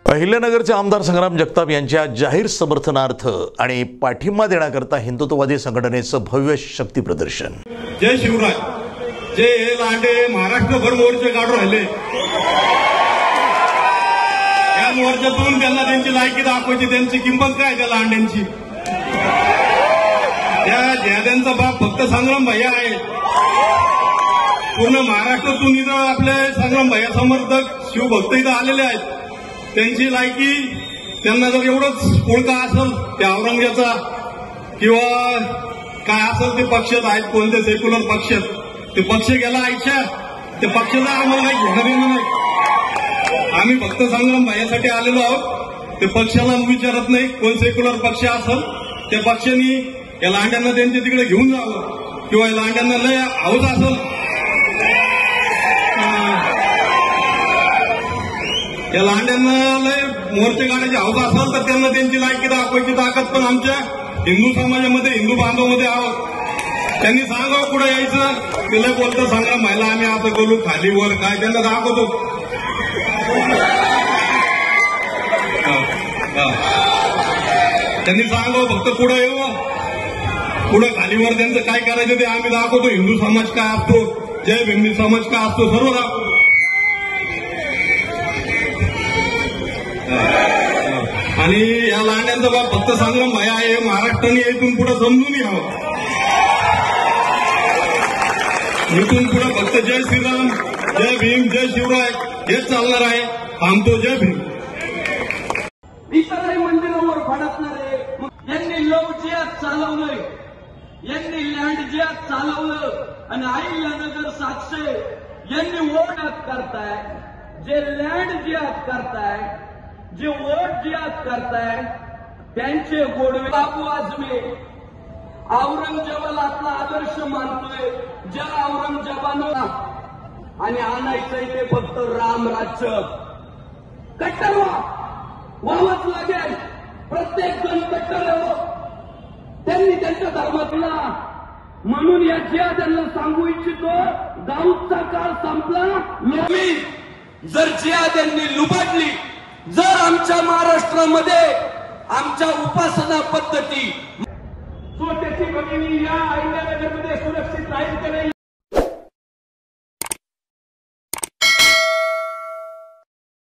अहिल्यानगरचे आमदार संग्राम जगताप यांच्या जाहीर समर्थनार्थ आणि पाठिंबा देण्याकरता हिंदुत्ववादी संघटनेचं भव्य शक्ती प्रदर्शन। जय शिवराय। जे लांडे महाराष्ट्रभर मोर्चे काढून राहिले, या मोर्चातून त्यांना त्यांची लायकी दाखवायची, त्यांची किंमत काय त्या लांड्यांची। त्या ज्यांचा बाप फक्त संग्राम भैया आहे। पूर्ण महाराष्ट्रातून इथं आपले संग्राम भैया समर्थक शिवभक्त इथं आलेले आहेत। त्यांची लायकी, त्यांना जर एवढंच पुळका असेल त्या औरंगजेबाचा किंवा काय असेल ते पक्षात आहेत, कोणते सेक्युलर पक्षात ते पक्ष गेला आयच्या, ते पक्षाला आम्हाला काही घेणं देणं नाही। आम्ही फक्त संग्राम भैयासाठी आलेलो आहोत। ते पक्षाला विचारत नाही कोण सेक्युलर पक्ष असेल त्या पक्षांनी या लांड्यांना त्यांच्या तिकडे घेऊन जावं, किंवा या लांड्यांना लय हौस असेल, या लांड्यांना लय मोर्चे काढायची हौस असेल तर त्यांना त्यांची लायकी दाखवायची ताकद पण आमच्या हिंदू समाजामध्ये, हिंदू बांधवामध्ये आहोत। त्यांनी सांगावं कुठं यायचं, तिला बोलतं संग्राम व्हायला आम्ही असं करू, खाली वर काय त्यांना दाखवतो। त्यांनी सांगावं फक्त पुढं येऊ, पुढं खालीवर त्यांचं काय करायचं ते आम्ही दाखवतो। हिंदू समाज काय असतो, जय भीम समाज काय असतो, सर्व दाखवतो। आणि या लांड्यांचा बाप फक्त संग्राम भैया आहे। महाराष्ट्राने इथून पुढे समजून यावं, इथून पुढे फक्त जय श्रीराम, जय भीम, जय शिवराय हेच चालणार आहे। थांबतो, जय भीम। इतरही मंदिरावर फडकणारे यांनी लव जिहाद चालवलंय, यांनी लँड जिहाद चालवलं आणि अहिल्यानगर 700 यांनी वोट करताय। जे लँड जिहाद करताय, जे वोट जिहाद करताय, त्यांचे गोडवे बापू आजमी औरंगजेबाला आपला आदर्श मानतोय। ज्या औरंगजेबानं आणि आणायचंय ते फक्त रामराज्य, कट्टर व्हावंच लागेल। प्रत्येक जण कट्टर हो, त्यांनी त्यांच्या धर्मातला म्हणून या जिहाद्यांना सांगू इच्छितो, दाऊदचा काळ संपला। लोमी जर जिहाद्यांनी लुबाडली, जर आमच्या महाराष्ट्रामध्ये आमच्या उपासना पद्धती, त्याची भगिनी या अहिल्यानगरमध्ये सुरक्षित राहील की नाही